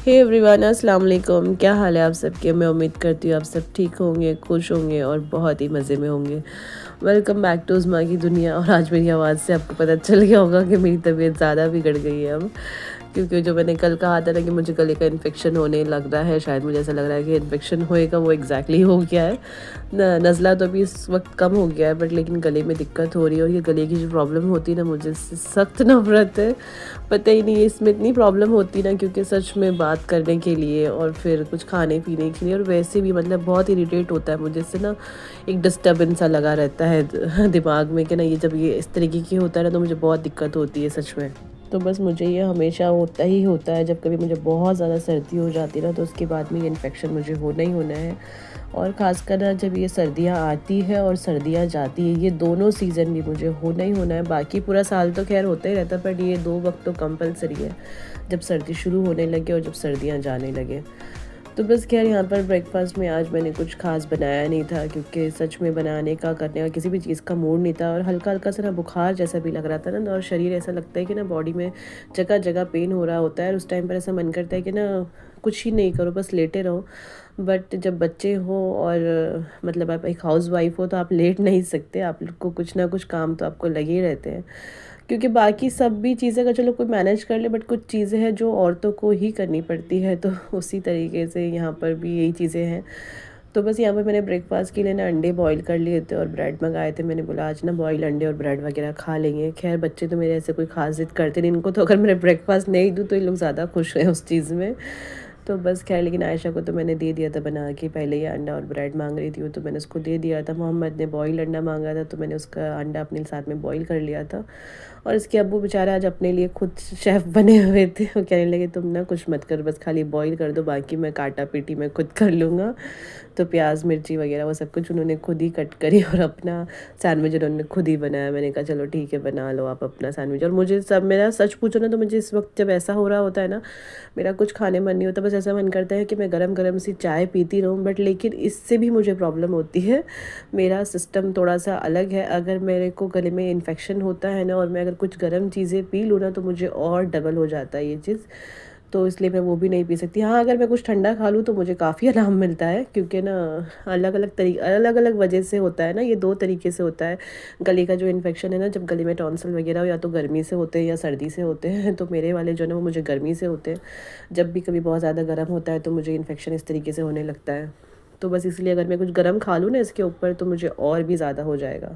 Hey everyone, अस्सलाम वालेकुम। क्या हाल है आप सबके? मैं उम्मीद करती हूँ आप सब ठीक होंगे, खुश होंगे और बहुत ही मज़े में होंगे। वेलकम बैक टू उस्मा की दुनिया। और आज मेरी आवाज़ से आपको पता चल गया होगा कि मेरी तबीयत ज़्यादा बिगड़ गई है अब, क्योंकि जो मैंने कल कहा था ना कि मुझे गले का इन्फेक्शन होने लग रहा है, शायद मुझे ऐसा लग रहा है कि इन्फेक्शन होएगा, वो एग्जैक्टली हो गया है। नज़ला तो अभी इस वक्त कम हो गया है, बट लेकिन गले में दिक्कत हो रही है। और ये गले की जो प्रॉब्लम होती है ना, मुझे इससे सख्त नफरत है। पता ही नहीं है इसमें इतनी प्रॉब्लम होती ना, क्योंकि सच में बात करने के लिए और फिर कुछ खाने पीने के लिए, और वैसे भी मतलब बहुत इरिटेट होता है मुझे इससे ना, एक डिस्टर्बेंस सा लगा रहता है दिमाग में कि ना, ये जब ये इस तरीके की होता है ना तो मुझे बहुत दिक्कत होती है सच में। तो बस मुझे ये हमेशा होता ही होता है, जब कभी मुझे बहुत ज़्यादा सर्दी हो जाती है ना, तो उसके बाद में ये इन्फेक्शन मुझे होना ही होना है। और ख़ासकर ना जब ये सर्दियाँ आती है और सर्दियाँ जाती है, ये दोनों सीज़न भी मुझे होना ही होना है। बाकी पूरा साल तो खैर होता ही रहता है, बट ये 2 वक्त तो कंपलसरी है, जब सर्दी शुरू होने लगे और जब सर्दियाँ जाने लगे। तो बस खैर यहाँ पर ब्रेकफास्ट में आज मैंने कुछ ख़ास बनाया नहीं था, क्योंकि सच में बनाने का, करने का किसी भी चीज़ का मूड नहीं था। और हल्का हल्का सा ना बुखार जैसा भी लग रहा था ना, और शरीर ऐसा लगता है कि ना बॉडी में जगह जगह पेन हो रहा होता है। और उस टाइम पर ऐसा मन करता है कि ना कुछ ही नहीं करो, बस लेटे रहो। बट जब बच्चे हो और मतलब आप एक हाउस वाइफ हो, तो आप लेट नहीं सकते, आपको कुछ ना कुछ काम तो आपको लगे ही रहते हैं। क्योंकि बाकी सब भी चीज़ें का चलो कोई मैनेज कर ले, बट कुछ चीज़ें हैं जो औरतों को ही करनी पड़ती है, तो उसी तरीके से यहाँ पर भी यही चीज़ें हैं। तो बस यहाँ पर मैंने ब्रेकफास्ट के लिए ना अंडे बॉईल कर लिए थे और ब्रेड मंगाए थे। मैंने बोला आज ना बॉईल अंडे और ब्रेड वगैरह खा लेंगे। खैर बच्चे तो मेरे ऐसे कोई खास जिद करते नहीं, इनको तो अगर मैंने ब्रेकफास्ट नहीं दूँ तो ये लोग ज़्यादा खुश हैं उस चीज़ में। तो बस खैर, लेकिन आयशा को तो मैंने दे दिया था बना के। पहले ये अंडा और ब्रेड मांग रही थी वो, तो मैंने उसको दे दिया था। मोहम्मद ने बॉईल अंडा मांगा था, तो मैंने उसका अंडा अपने साथ में बॉईल कर लिया था। और इसके अब्बू बेचारे आज अपने लिए खुद शेफ़ बने हुए थे। वो कहने लगे तुम ना कुछ मत कर, बस खाली बॉईल कर दो, बाकी मैं काटा पीटी मैं खुद कर लूँगा। तो प्याज मिर्ची वगैरह वो सब कुछ उन्होंने खुद ही कट करी, और अपना सैंडविच उन्होंने खुद ही बनाया। मैंने कहा चलो ठीक है, बना लो आप अपना सैंडविच। और मुझे सब, मेरा सच पूछो ना तो मुझे इस वक्त जब ऐसा हो रहा होता है ना, मेरा कुछ खाने मन नहीं होता, बस ऐसा मन करता है कि मैं गरम गरम सी चाय पीती रहूँ। बट लेकिन इससे भी मुझे प्रॉब्लम होती है, मेरा सिस्टम थोड़ा सा अलग है। अगर मेरे को गले में इन्फेक्शन होता है ना, और मैं अगर कुछ गर्म चीज़ें पी लूँ ना, तो मुझे और डबल हो जाता है ये चीज़। तो इसलिए मैं वो भी नहीं पी सकती। हाँ, अगर मैं कुछ ठंडा खा लूँ तो मुझे काफ़ी आराम मिलता है, क्योंकि ना अलग अलग वजह से होता है ना, ये 2 तरीके से होता है। गले का जो इन्फेक्शन है ना, जब गले में टॉन्सिल वगैरह हो, या तो गर्मी से होते हैं या सर्दी से होते हैं। तो मेरे वाले जो है ना, वो मुझे गर्मी से होते हैं। जब भी कभी बहुत ज़्यादा गर्म होता है तो मुझे इन्फेक्शन इस तरीके से होने लगता है। तो बस इसलिए अगर मैं कुछ गर्म खा लूँ ना इसके ऊपर, तो मुझे और भी ज़्यादा हो जाएगा।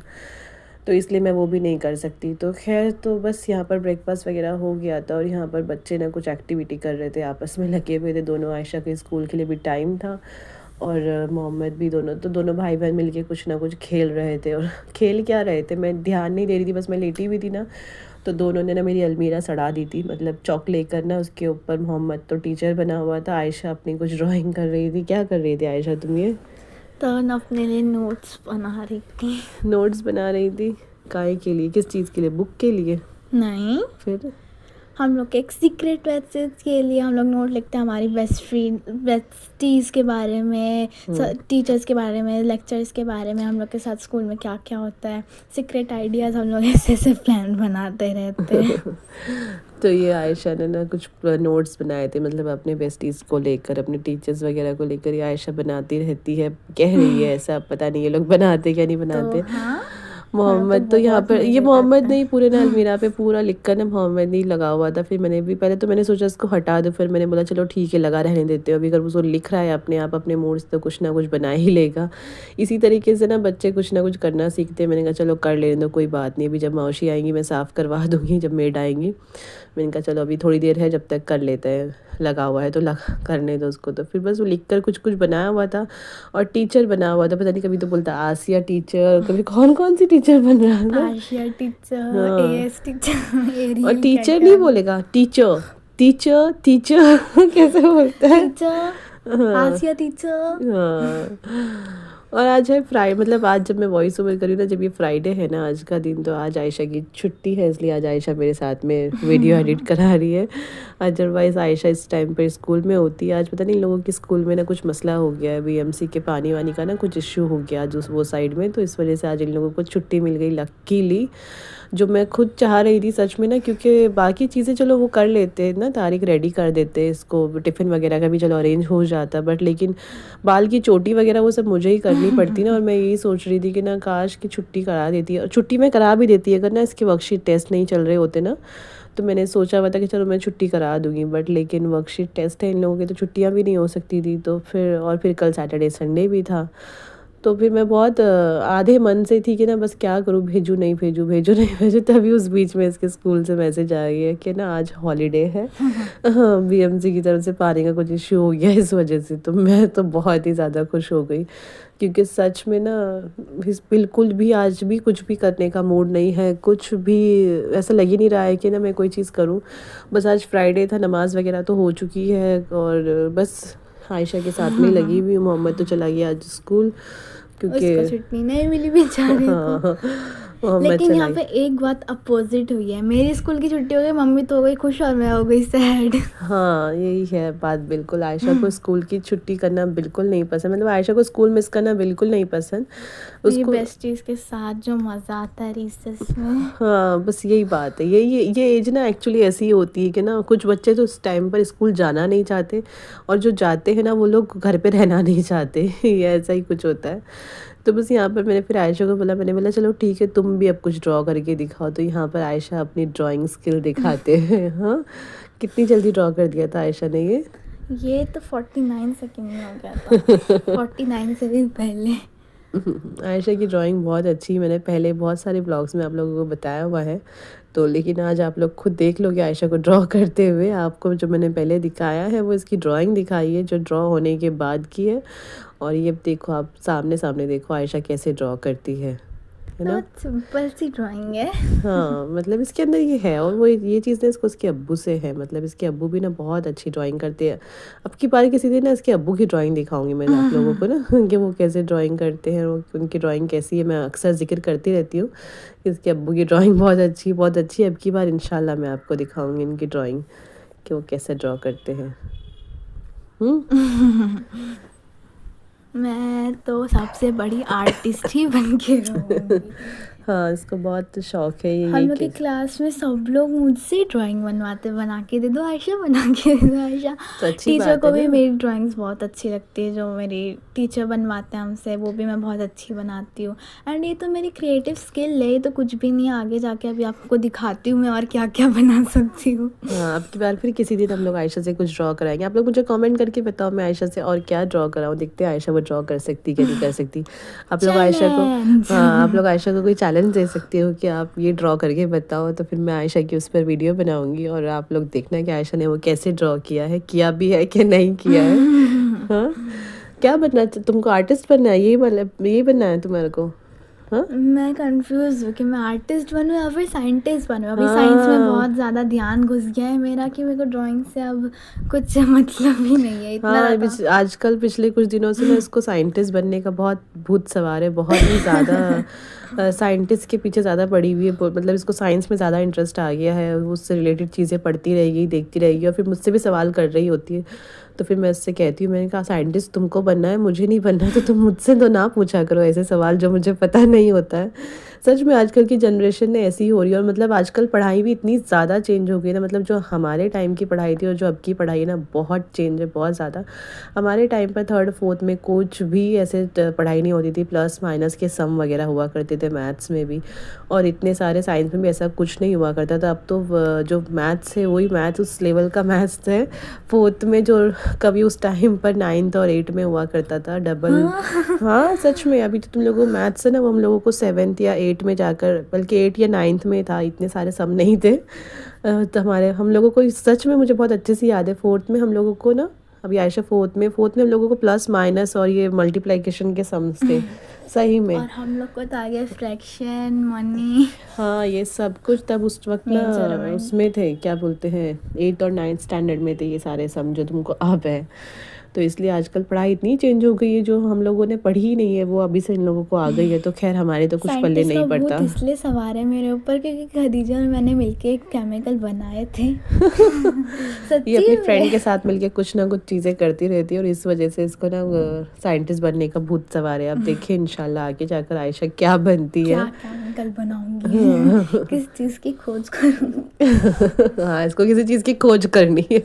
तो इसलिए मैं वो भी नहीं कर सकती। तो खैर, तो बस यहाँ पर ब्रेकफास्ट वगैरह हो गया था, और यहाँ पर बच्चे ना कुछ एक्टिविटी कर रहे थे, आपस में लगे हुए थे दोनों। आयशा के स्कूल के लिए भी टाइम था, और मोहम्मद भी, दोनों तो दोनों भाई बहन मिलके कुछ ना कुछ खेल रहे थे। और खेल क्या रहे थे मैं ध्यान नहीं दे रही थी, बस मैं लेटी हुई थी ना। तो दोनों ने ना मेरी अलमीरा सड़ा दी थी, मतलब चौक लेकर ना उसके ऊपर। मोहम्मद तो टीचर बना हुआ था, आयशा अपनी कुछ ड्राइंग कर रही थी। क्या कर रही थी आयशा तुम ये? तो मैं अपने लिए नोट्स बना रही थी। नोट्स बना रही थी? काय के लिए? किस चीज़ के लिए? बुक के लिए? नहीं, फिर? हम लोग के एक सीक्रेट मैसेज के लिए हम लोग नोट लिखते हैं, हमारी बेस्टीज़ के बारे में, टीचर्स के बारे में, लेक्चर्स के बारे में, हम लोग के साथ स्कूल में क्या क्या होता है, सीक्रेट आइडियाज़। हम लोग ऐसे ऐसे प्लान बनाते रहते हैं। तो ये आयशा ने ना कुछ नोट्स बनाए थे, मतलब अपने बेस्टीज़ को लेकर, अपने टीचर्स वगैरह को लेकर। ये आयशा बनाती रहती है, कह रही है ऐसा, अब पता नहीं ये लोग बनाते क्या नहीं तो बनाते। हाँ, हम लोग तो मोहम्मद तो यहाँ बहुत पर, ये मज़े मोहम्मद करते नहीं, हैं। पूरे ना अलमीरा पे पूरा लिख कर ना मोहम्मद नहीं लगा हुआ था। फिर मैंने भी, पहले तो मैंने सोचा इसको हटा दो, फिर मैंने बोला चलो ठीक है लगा रहने देते हो। अभी अगर वो लिख रहा है अपने आप अपने मूड से, तो कुछ ना कुछ बना ही लेगा। इसी तरीके से ना बच्चे कुछ ना कुछ करना सीखते हैं। मैंने कहा चलो कर लेने दो, कोई बात नहीं, अभी जब मौसी आएंगी मैं साफ़ करवा दूँगी, जब मेड आएंगी। मैंने कहा चलो अभी थोड़ी देर है, जब तक कर लेते हैं, लगा हुआ है तो लगा करने दो उसको। तो फिर बस वो लिख कर कुछ कुछ बनाया हुआ था, और टीचर बना हुआ था। पता नहीं, कभी तो बोलता आसिया टीचर, कभी कौन कौन सी टीचर बन रहा था। आशिया टीचर, हाँ, एएस टीचर, और एरियल, क्या टीचर क्या। नहीं बोलेगा, टीचर टीचर टीचर कैसे बोलता है। टीचर, हाँ आसिया टीचर। हाँ। और आज है मतलब आज जब मैं वॉइस ओवर करी ना, जब ये फ्राइडे है ना आज का दिन, तो आज आयशा की छुट्टी है, इसलिए आज आयशा मेरे साथ में वीडियो एडिट करा रही है। अदरवाइज़ आयशा इस टाइम पर स्कूल में होती है। आज पता नहीं इन लोगों के स्कूल में ना कुछ मसला हो गया है, बीएमसी के पानी वानी का ना कुछ इश्यू हो गया आज वो साइड में, तो इस वजह से आज इन लोगों को छुट्टी मिल गई लकीली, जो मैं खुद चाह रही थी सच में ना, क्योंकि बाकी चीज़ें चलो वो कर लेते हैं ना, तारीख रेडी कर देते हैं, इसको टिफ़िन वगैरह का भी चलो अरेंज हो जाता, बट लेकिन बाल की चोटी वगैरह वो सब मुझे ही करनी पड़ती ना। और मैं यही सोच रही थी कि ना काश की छुट्टी करा देती है, और छुट्टी में करा भी देती है अगर ना इसके वर्कशीट टेस्ट नहीं चल रहे होते ना, तो मैंने सोचा हुआ था कि चलो मैं छुट्टी करा दूँगी, बट लेकिन वर्कशीट टेस्ट है इन लोगों के, तो छुट्टियाँ भी नहीं हो सकती थी। तो फिर कल सैटरडे संडे भी था, तो फिर मैं बहुत आधे मन से थी कि ना बस क्या करूँ, भेजूँ नहीं भेजूँ, भेजूँ नहीं भेजूँ। तभी उस बीच में इसके स्कूल से मैसेज आ गई है कि ना आज हॉलीडे है। हाँ, बीएमसी की तरफ से पानी का कुछ इश्यू हो गया इस वजह से। तो मैं तो बहुत ही ज़्यादा खुश हो गई, क्योंकि सच में ना बिल्कुल भी आज भी कुछ भी करने का मूड नहीं है, कुछ भी ऐसा लग ही नहीं रहा है कि ना मैं कोई चीज़ करूँ। बस आज फ्राइडे था, नमाज़ वगैरह तो हो चुकी है, और बस आयशा के साथ में लगी हुई हूँ। मोहम्मद तो चला गया आज स्कूल, क्योंकि उसको छुट्टी नहीं मिली बेचारे हाँ को। हाँ, मोहम्मद लेकिन चला यहाँ पे गया। एक बात अपोजिट हुई है, मेरी स्कूल की छुट्टी हो गई, मम्मी तो हो गई खुश और मैं हो गई सैड। हाँ, यही है बात बिल्कुल। आयशा को स्कूल की छुट्टी करना बिल्कुल नहीं पसंद, मतलब आयशा को स्कूल मिस करना बिल्कुल नहीं पसंद मेरी उसको। बेस्टीज के साथ जो मज़ा आता है रिसेस में। हाँ, बस यही बात है। ये एज ना एक्चुअली ऐसी ही होती है कि ना कुछ बच्चे तो उस टाइम पर स्कूल जाना नहीं चाहते, और जो जाते हैं ना वो लोग घर पे रहना नहीं चाहते। ये ऐसा ही कुछ होता है। तो बस यहाँ पर मैंने फिर आयशा को बोला, मैंने बोला चलो ठीक है, तुम भी अब कुछ ड्रॉ करके दिखाओ। तो यहाँ पर आयशा अपनी ड्राइंग स्किल दिखाते हैं। हाँ, कितनी जल्दी ड्रॉ कर दिया था आयशा ने ये तो 49 सेकंड में हो गया था। 49 से भी पहले। आयशा की ड्राइंग बहुत अच्छी, मैंने पहले बहुत सारे ब्लॉग्स में आप लोगों को बताया हुआ है, तो लेकिन आज आप लोग खुद देख लोगे आयशा को ड्रॉ करते हुए। आपको जो मैंने पहले दिखाया है वो इसकी ड्राइंग दिखाई है, जो ड्रॉ होने के बाद की है। और ये देखो, आप सामने सामने देखो आयशा कैसे ड्रॉ करती है ना। बहुत सिंपल सी ड्राइंग है। हाँ, मतलब इसके अंदर ये है, और वो ये चीज़ ना इसको इसके अब्बू से है, मतलब इसके अब्बू भी ना बहुत अच्छी ड्राइंग करते हैं। अब की बार किसी दिन ना इसके अब्बू की ड्राइंग दिखाऊंगी मैं आप लोगों को ना, कि वो कैसे ड्राइंग करते हैं, वो उनकी ड्राइंग कैसी है। मैं अक्सर जिक्र करती रहती हूँ कि इसके अब्बू की ड्राइंग बहुत अच्छी है। अब की बार इंशाल्लाह मैं आपको दिखाऊंगी इनकी ड्राइंग कि वो कैसे ड्रॉ करते हैं। मैं तो सबसे बड़ी आर्टिस्ट ही बन के रहूंगी। हाँ, इसको बहुत शौक है हम ये लोग के क्लास में सब लोग मुझसे ड्राइंग बनवाते, बना के दे दो आयशा, बना के दे दो आयशा। तो अच्छी टीचर बात को है भी ना। मेरी ड्राइंग्स बहुत अच्छी लगती है, जो मेरी टीचर बनवाते हैं हमसे, वो भी मैं बहुत अच्छी बनाती हूँ। एंड ये तो मेरी क्रिएटिव स्किल है, ये तो कुछ भी नहीं है। आगे जाके अभी आपको दिखाती हूँ मैं और क्या क्या बना सकती हूँ। हाँ, अब की बार फिर किसी दिन हम लोग आयशा से कुछ ड्रॉ कराएंगे। आप लोग मुझे कमेंट करके बताओ मैं आयशा से और क्या ड्रॉ कराऊँ, देखते हैं आयशा वो ड्रॉ कर सकती क्या नहीं कर सकती। आप लोग आयशा को चैलेंज। हाँ, आप लोग आयशा को कोई चैलेंज दे सकते हो कि आप ये ड्रॉ करके बताओ, तो फिर मैं आयशा की उस पर वीडियो बनाऊंगी, और आप लोग देखना कि आयशा ने वो कैसे ड्रॉ किया है, किया भी है कि नहीं किया है। हाँ, क्या बनना तुमको, आर्टिस्ट बनना है, यही बनना है तुम्हारे को? हाँ, मैं कंफ्यूज हूँ कि मैं आर्टिस्ट बनूँ या फिर साइंटिस्ट बनूँ। अभी साइंस में हाँ, बहुत ज़्यादा ध्यान घुस गया है मेरा, कि मेरे को ड्राइंग से अब कुछ मतलब ही नहीं है इतना हाँ, ज़्यादा। आजकल पिछले कुछ दिनों से ना इसको साइंटिस्ट बनने का बहुत भूत सवार है, बहुत ही ज़्यादा साइंटिस्ट के पीछे ज़्यादा पड़ी हुई है। मतलब इसको साइंस में ज़्यादा इंटरेस्ट आ गया है, वो उससे रिलेटेड चीज़ें पढ़ती रहेगी, देखती रहेगी, और फिर मुझसे भी सवाल कर रही होती है। तो फिर मैं इससे कहती हूँ, मैंने कहा साइंटिस्ट तुमको बनना है, मुझे नहीं बनना है, तो तुम मुझसे तो ना पूछा करो ऐसे सवाल जो मुझे पता नहीं होता है। सच में आजकल की जनरेशन ने ऐसी ही हो रही है, और मतलब आजकल पढ़ाई भी इतनी ज़्यादा चेंज हो गई ना, मतलब जो हमारे टाइम की पढ़ाई थी और जो अब की पढ़ाई है ना, बहुत चेंज है, बहुत ज़्यादा। हमारे टाइम पर थर्ड फोर्थ में कुछ भी ऐसे पढ़ाई नहीं होती थी, प्लस माइनस के सम वगैरह हुआ करते थे मैथ्स में भी, और इतने सारे साइंस में भी ऐसा कुछ नहीं हुआ करता था। अब तो जो मैथ्स है वही मैथ उस लेवल का मैथ्स है फोर्थ में, जो कभी उस टाइम पर 9th और 8 में हुआ करता था डबल। हाँ, सच में अभी तो तुम लोगों को मैथ्स है ना, वो हम लोगों को 7th या 8 में जाकर, बल्कि 8 या 9th में था, इतने सारे सम नहीं थे। तो हम लोगों को सच में मुझे बहुत अच्छे से याद है, फोर्थ में हम लोगों को ना, अभी आयशा फोर्थ में हम लोगों को प्लस माइनस और ये मल्टीप्लिकेशन के सम्स थे। सही में। और हम लोग को तो आ गया फ्रैक्शन, मनी। हाँ, ये सब कुछ तब उस वक्त ना Measurement। उसमें थे, क्या बोलते हैं, 8th और 9th स्टैंडर्ड में थे ये सारे सम जो तुमको अब है। तो इसलिए आजकल पढ़ाई इतनी चेंज हो गई है, जो हम लोगों ने पढ़ी ही नहीं है वो अभी से इन लोगों को आ गई है। तो खैर हमारे तो कुछ पल्ले साइंटिस्ट का नहीं पड़ता। भूत इसलिए सवार है मेरे ऊपर क्योंकि खदीजा और मैंने मिलके एक केमिकल बनाए थे। ये सच्ची अपनी फ्रेंड में। के साथ मिलके कुछ ना कुछ चीज़ें करती रहती है और इस वजह से इसको ना साइंटिस्ट बनने का भूत सवार है। अब देखिए इंशाल्लाह आगे जाकर आयशा क्या बनती क्या है। केमिकल बनाऊंगी, किस चीज़ की खोज करूंगी। हाँ, इसको किसी चीज़ की खोज करनी है।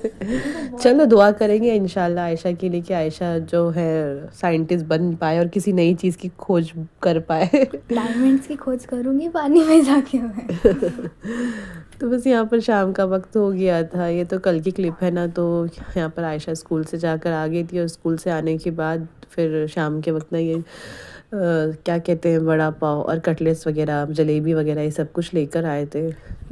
चलो दुआ करेंगे इंशाल्लाह आयशा के लिए कि आयशा जो है साइंटिस्ट बन पाए और किसी नई चीज़ की खोज कर पाए। डायमंड्स की खोज करूंगी पानी में जाके मैं। तो बस यहाँ पर शाम का वक्त हो गया था। ये तो कल की क्लिप है ना। तो यहाँ पर आयशा स्कूल से जाकर आ गई थी और स्कूल से आने के बाद फिर शाम के वक्त ना ये क्या कहते हैं, वड़ा पाव और कटलेट्स वगैरह, जलेबी वगैरह, ये सब कुछ लेकर आए थे।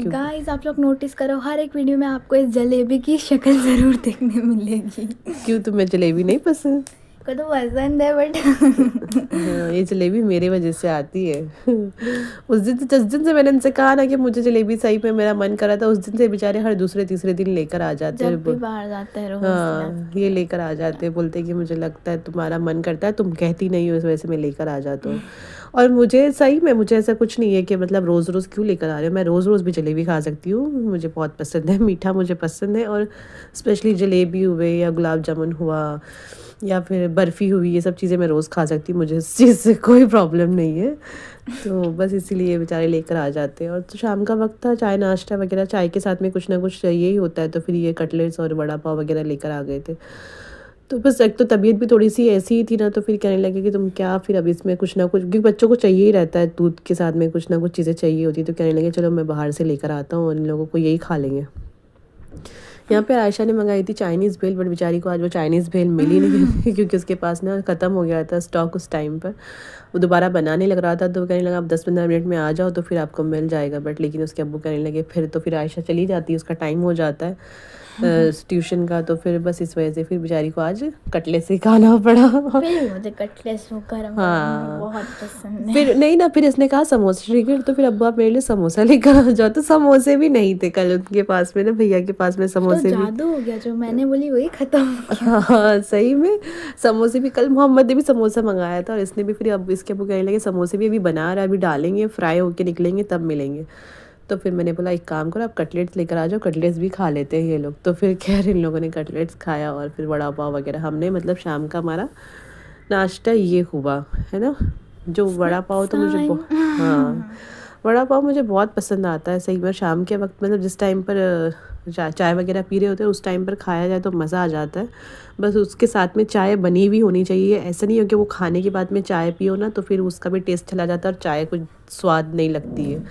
गाइस आप लोग नोटिस करो, हर एक वीडियो में आपको इस जलेबी की शक्ल ज़रूर देखने मिलेगी। क्यों, तुम्हें जलेबी नहीं पसंद? को तो पसंद है बट हाँ, ये जलेबी मेरे वजह से आती है। उस दिन जिस दिन से मैंने इनसे कहा ना कि मुझे जलेबी सही में मेरा मन करा था, उस दिन से बेचारे हर दूसरे तीसरे दिन लेकर आ जाते हैं। जब भी बाहर जाते हैं हाँ, ये लेकर आ जाते हैं, बोलते हैं कि मुझे लगता है तुम्हारा मन करता है, तुम कहती नहीं हो, इस वजह से मैं लेकर आ जाता हूँ। और मुझे सही में, मुझे ऐसा कुछ नहीं है कि मतलब रोज़ रोज़ क्यों लेकर आ रहे हो, मैं रोज़ रोज़ भी जलेबी खा सकती हूँ, मुझे बहुत पसंद है, मीठा मुझे पसंद है। और स्पेशली जलेबी हुए या गुलाब जामुन हुआ या फिर बर्फ़ी हुई, ये सब चीज़ें मैं रोज़ खा सकती हूँ, मुझे इस चीज़ से कोई प्रॉब्लम नहीं है। तो बस इसीलिए बेचारे लेकर आ जाते हैं। और तो शाम का वक्त था, चाय नाश्ता वगैरह, चाय के साथ में कुछ ना कुछ चाहिए ही होता है। तो फिर ये कटलेट्स और वड़ा पाव वगैरह लेकर आ गए थे। तो बस एक तो तबीयत भी थोड़ी सी ऐसी ही थी ना, तो फिर कहने लगे कि तुम क्या, फिर अब इसमें कुछ ना कुछ, क्योंकि बच्चों को चाहिए ही रहता है, दूध के साथ में कुछ ना कुछ चीज़ें चाहिए होती। तो कहने लगे चलो मैं बाहर से लेकर आता हूँ और इन लोगों को यही खा लेंगे। यहाँ पे आयशा ने मंगाई थी चाइनीज़ भेल, बट बेचारी को आज वो चाइनीज़ भेल मिली नहीं क्योंकि उसके पास ना ख़त्म हो गया था स्टॉक उस टाइम पर। वो दोबारा बनाने लग रहा था तो कहने लगा आप 10-15 मिनट में आ जाओ तो फिर आपको मिल जाएगा। बट लेकिन उसके अब्बू कहने लगे फिर तो फिर आयशा चली जाती है, उसका टाइम हो जाता है ट्यूशन का। तो फिर बस इस वजह से फिर बेचारी को आज कटलेट से खाना पड़ा। फिर मुझे कटलेट्स वो गरम हाँ। बहुत पसंद है। फिर नहीं ना, फिर इसने कहा समोसे ठीक, तो फिर अब्बू आप मेरे लिए समोसा लेकर आ जाओ। तो समोसे भी नहीं थे कल उनके पास में ना, भैया के पास में तो समोसे भी। जादू हो गया, जो मैंने बोली वही खत्म हो गया। हाँ सही में, समोसे भी कल मोहम्मद ने भी समोसा मंगाया था और इसने भी, फिर अब इसके अब्बू कहने लगे समोसे भी अभी बना रहा है, अभी डालेंगे, फ्राई होके निकलेंगे तब मिलेंगे। तो फिर मैंने बोला एक काम करो आप कटलेट्स लेकर आ जाओ, कटलेट्स भी खा लेते हैं ये लोग। तो फिर खैर इन लोगों ने कटलेट्स खाया और फिर वड़ा पाव वगैरह हमने, मतलब शाम का हमारा नाश्ता ये हुआ है ना। जो वड़ा पाव तो मुझे हाँ, वड़ा पाव मुझे बहुत पसंद आता है सही में। शाम के वक्त मतलब जिस टाइम पर चाय वगैरह पी रहे होते हैं उस टाइम पर खाया जाए तो मज़ा आ जाता है। बस उसके साथ में चाय बनी हुई होनी चाहिए, ऐसा नहीं हो कि वो खाने के बाद में चाय पियो ना तो फिर उसका भी टेस्ट चला जाता है और चाय कुछ स्वाद नहीं लगती है।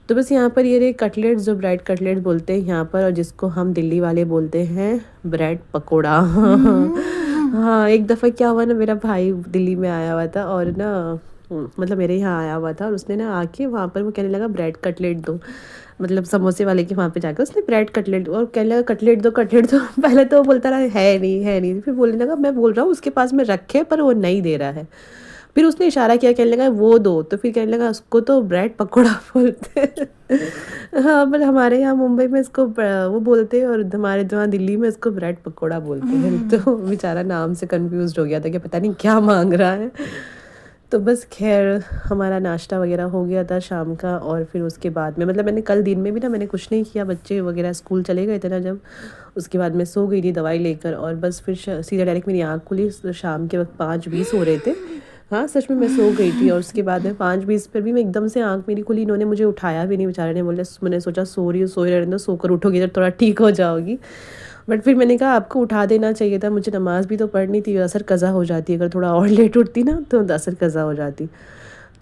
तो बस यहाँ पर ये रहे कटलेट्स, जो ब्रेड कटलेट बोलते हैं यहाँ पर, और जिसको हम दिल्ली वाले बोलते हैं ब्रेड पकोड़ा। हाँ, एक दफ़ा क्या हुआ ना, मेरा भाई दिल्ली में आया हुआ था और ना मतलब मेरे यहाँ आया हुआ था और उसने ना आके वहाँ पर वो कहने लगा ब्रेड कटलेट दो, मतलब समोसे वाले के वहाँ पे जाकर उसने ब्रेड कटलेट और कहने लगा कटलेट दो कटलेट दो। पहले तो वो बोलता रहा है नहीं है नहीं, फिर बोलने लगा मैं बोल रहा हूँ उसके पास में रखे पर वो नहीं दे रहा है। फिर उसने इशारा किया, कहने लगा वो दो, तो फिर कहने लगा उसको तो ब्रेड पकौड़ा बोलते हैं। हाँ, पर हमारे यहाँ मुंबई में इसको वो बोलते हैं और हमारे जहाँ दिल्ली में इसको ब्रेड पकौड़ा बोलते हैं। तो बेचारा नाम से कंफ्यूज हो गया था कि पता नहीं क्या मांग रहा है। तो बस खैर हमारा नाश्ता वगैरह हो गया था शाम का। और फिर उसके बाद में मतलब मैंने कल दिन में भी ना मैंने कुछ नहीं किया, बच्चे वगैरह स्कूल चले गए थे ना जब, उसके बाद मैं सो गई थी दवाई लेकर और बस फिर सीधा डायरेक्ट मेरी आँख खुली शाम के वक्त 5:20 हो रहे थे। हाँ सच में मैं सो गई थी और उसके बाद में 5:20 पर भी मैं एकदम से आँख मेरी खुली, इन्होंने मुझे उठाया भी नहीं, बेचारे ने बोले, मैंने सोचा सो रही हो सोए रहने दो, सोकर उठोगी जब थोड़ा ठीक हो जाओगी। बट फिर मैंने कहा आपको उठा देना चाहिए था, मुझे नमाज़ भी तो पढ़नी थी, असर कज़ा हो जाती, अगर थोड़ा और लेट उठती ना तो असर कज़ा हो जाती।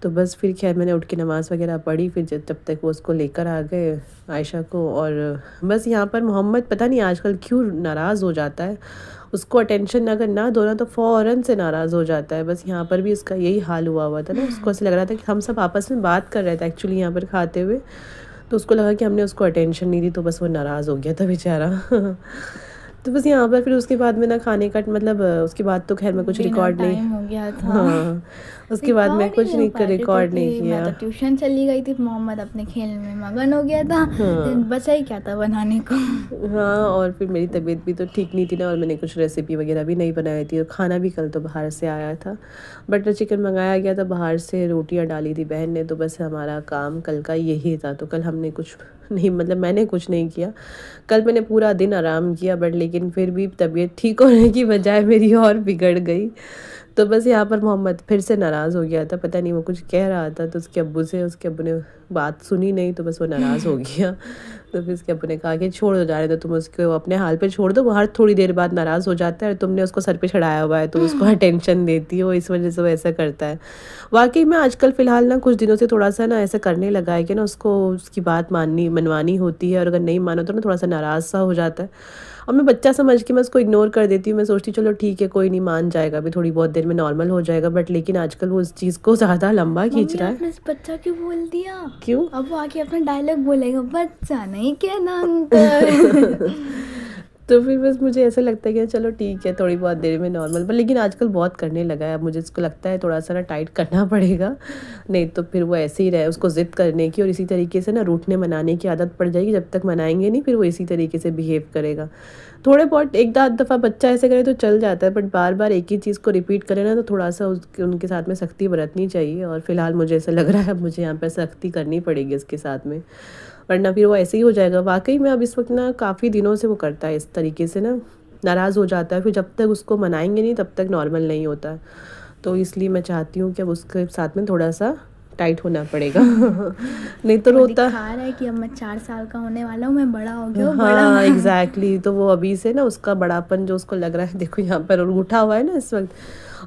तो बस फिर खैर मैंने उठ के नमाज़ वगैरह पढ़ी, फिर जब तक वो उसको लेकर आ गए आयशा को। और बस यहाँ पर मोहम्मद पता नहीं आजकल क्यों नाराज़ हो जाता है, उसको अटेंशन अगर ना दो ना तो फ़ौरन से नाराज़ हो जाता है। बस यहाँ पर भी इसका यही हाल हुआ था ना, उसको ऐसे लग रहा था कि हम सब आपस में बात कर रहे थे एक्चुअली यहाँ पर खाते हुए, तो उसको लगा कि हमने उसको अटेंशन नहीं दी तो बस वो नाराज़ हो गया था बेचारा। तो बस यहाँ पर फिर उसके बाद में ना खाने का मतलब उसके बाद तो खैर मैं कुछ डिनर रिकॉर्ड नहीं, टाइम हो गया था। हाँ उसके बाद मैं रिकॉर्ड ही कुछ नहीं हो नहीं पाया रिकॉर्ड नहीं क्योंकि मैं किया। तो ट्यूशन चली गई थी, मोहम्मद अपने खेल में मगन हो गया था, हाँ बचा ही क्या था बनाने को। हाँ, और फिर मेरी तबीयत भी तो ठीक नहीं थी ना, और मैंने कुछ रेसिपी वगैरह भी नहीं बनाई थी, और खाना भी कल तो बाहर से आया था, बटर चिकन मंगाया गया था बाहर से, रोटियां डाली थी बहन ने, तो बस हमारा काम कल का यही था। तो कल हमने कुछ नहीं, मतलब मैंने कुछ नहीं किया, कल मैंने पूरा दिन आराम किया, बट लेकिन फिर भी तबीयत ठीक होने की बजाय मेरी और बिगड़ गई। तो बस यहाँ पर मोहम्मद फिर से नाराज़ हो गया था, पता नहीं वो कुछ कह रहा था, तो उसके अब्बू ने बात सुनी नहीं, तो बस वो नाराज़ हो गया। तो फिर उसके अब्बू ने कहा कि छोड़ दो, जाने दो, तुम उसको अपने हाल पे छोड़ दो, वो हर थोड़ी देर बाद नाराज़ हो जाता है, और तुमने उसको सर पे चढ़ाया हुआ है, तो उसको अटेंशन देती हो, इस वजह से वो ऐसा करता है। वाकई में आजकल फ़िलहाल ना कुछ दिनों से थोड़ा सा ना ऐसा करने लगा है कि ना उसको उसकी बात मनवानी होती है, और अगर नहीं मानो तो ना थोड़ा सा नाराज़ सा हो जाता है, और मैं बच्चा समझ के मैं उसको इग्नोर कर देती हूँ। मैं सोचती हूँ चलो ठीक है, कोई नहीं, मान जाएगा, अभी थोड़ी बहुत देर में नॉर्मल हो जाएगा, बट लेकिन आजकल वो उस चीज़ को ज़्यादा लंबा खींच मम्मी रहा है। आपने इस बच्चा क्यों बोल दिया? क्यों? अब वो आके अपना डायलॉग बोलेगा, बच्चा नहीं कहना अंकल। तो फिर बस मुझे ऐसा लगता है कि चलो ठीक है, थोड़ी बहुत देर में नॉर्मल, पर लेकिन आजकल बहुत करने लगा है। अब मुझे इसको लगता है थोड़ा सा ना टाइट करना पड़ेगा, नहीं तो फिर वो ऐसे ही रहे, उसको ज़िद करने की और इसी तरीके से ना रूठने मनाने की आदत पड़ जाएगी। जब तक मनाएंगे नहीं, फिर वो इसी तरीके से बिहेव करेगा। थोड़े बहुत एक आध दफ़ा बच्चा ऐसे करे तो चल जाता है, बट बार बार एक ही चीज़ को रिपीट करे ना, तो थोड़ा सा उसके उनके साथ में सख्ती बरतनी चाहिए, और फिलहाल मुझे ऐसा लग रहा है अब मुझे यहाँ पर सख्ती करनी पड़ेगी इसके साथ में, वरना फिर वो ऐसे ही हो जाएगा। वाक़ई में अब इस वक़्त ना काफ़ी दिनों से वो करता है इस तरीके से ना, नाराज़ हो जाता है, फिर जब तक उसको मनाएँगे नहीं तब तक नॉर्मल नहीं होता है। तो इसलिए मैं चाहती हूँ कि अब उसके साथ में थोड़ा-सा टाइट होना पड़ेगा। नहीं तो वो रोता, दिखा रहा है कि अब मैं 4 साल का होने वाला हूँ, मैं बड़ा हो गया हूँ, बड़ा हाँ एग्जैक्टली, तो वो अभी से ना उसका बड़ापन जो उसको लग रहा है, देखो यहाँ पर रूठा हुआ है ना इस वक्त,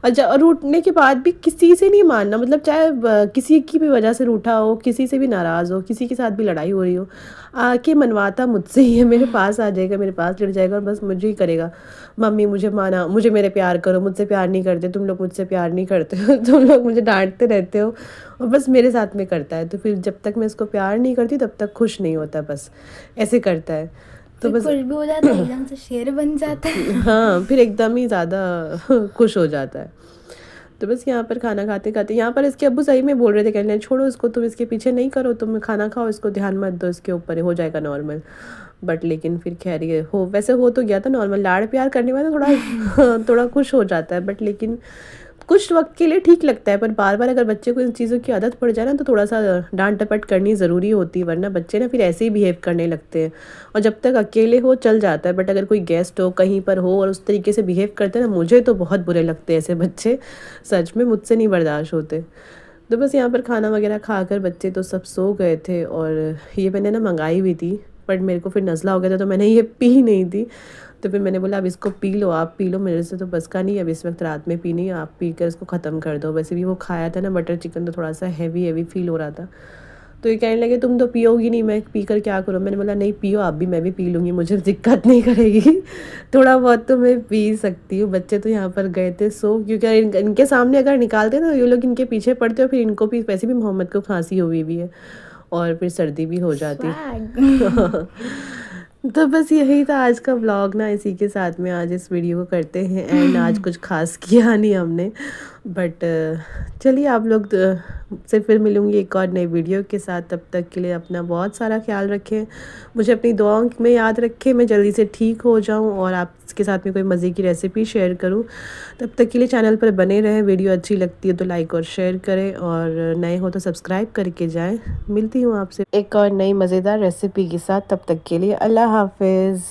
और रूठने के बाद भी किसी से नहीं मानना, मतलब चाहे किसी की भी वजह से रूठा हो, किसी से भी नाराज़ हो, किसी के साथ भी लड़ाई हो रही हो, आके मनवाता मुझसे ही है, मेरे पास आ जाएगा, मेरे पास लड़ जाएगा, और बस मुझे ही करेगा, मम्मी मुझे माना, मुझे मेरे प्यार करो, मुझसे प्यार नहीं करते तुम लोग, मुझसे प्यार नहीं करते हो तुम लोग, मुझे डांटते रहते हो, और बस मेरे साथ में करता है। तो फिर जब तक मैं इसको प्यार नहीं करती तब तक खुश नहीं होता, बस ऐसे करता है। तो फिर बस कुछ भी हो जाता है एकदम से शेर बन जाता है। हाँ, फिर एकदम ही ज़्यादा खुश हो जाता है। तो बस यहाँ पर खाना खाते-खाते यहाँ पर इसके अब्बू सही में बोल रहे थे, कह रहे हैं छोड़ो इसको, तुम इसके पीछे नहीं करो, तुम खाना खाओ, इसको ध्यान मत दो, इसके ऊपर हो जाएगा नॉर्मल। बट लेकिन फिर खैर ये वैसे हो तो गया था नॉर्मल, लाड़ प्यार करने में ना थोड़ा थोड़ा खुश हो जाता है, बट लेकिन कुछ वक्त के लिए ठीक लगता है, पर बार बार अगर बच्चे को इन चीज़ों की आदत पड़ जाए ना, तो थोड़ा सा डांट डपट करनी ज़रूरी होती है, वरना बच्चे ना फिर ऐसे ही बिहेव करने लगते हैं, और जब तक अकेले हो चल जाता है, बट अगर कोई गेस्ट हो कहीं पर हो और उस तरीके से बिहेव करते हैं ना, मुझे तो बहुत बुरे लगते हैं ऐसे बच्चे, सच में मुझसे नहीं बर्दाश्त होते। तो बस यहाँ पर खाना वगैरह खाकर बच्चे तो सब सो गए थे, और ये मैंने ना मंगाई हुई थी, बट मेरे को फिर नज़ला हो गया था, तो मैंने ये पी नहीं थी। तो फिर मैंने बोला अब इसको पी लो, आप पी लो, मेरे से तो बस का नहीं है अब इस वक्त रात में पीनी है, आप पी कर इसको ख़त्म कर दो। वैसे भी वो खाया था ना बटर चिकन, तो थोड़ा सा हैवी फील हो रहा था। तो ये कहने लगे तुम तो पियोगी नहीं, मैं पी कर क्या करूँ? मैंने बोला नहीं पियो आप भी, मैं भी पी लूँगी, मुझे दिक्कत नहीं करेगी। थोड़ा बहुत तो मैं पी सकती हूँ। बच्चे तो यहाँ पर गए थे सो, क्योंकि इनके सामने अगर निकालते ना, ये लोग इनके पीछे पड़ते, और फिर इनको भी, वैसे भी मोहम्मद को खांसी हुई भी है, और फिर सर्दी भी हो जाती। स्वैग। तो बस यही था आज का व्लॉग ना, इसी के साथ में आज इस वीडियो को करते हैं एंड। आज कुछ खास किया नहीं हमने, बट चलिए आप लोग से फिर मिलूँगी एक और नई वीडियो के साथ। तब तक के लिए अपना बहुत सारा ख्याल रखें, मुझे अपनी दुआओं में याद रखें, मैं जल्दी से ठीक हो जाऊं और आपके साथ में कोई मज़े की रेसिपी शेयर करूं। तब तक के लिए चैनल पर बने रहें, वीडियो अच्छी लगती है तो लाइक और शेयर करें, और नए हो तो सब्सक्राइब करके जाएं। मिलती हूँ आपसे एक और नई मज़ेदार रेसिपी के साथ, तब तक के लिए अल्लाह हाफिज़।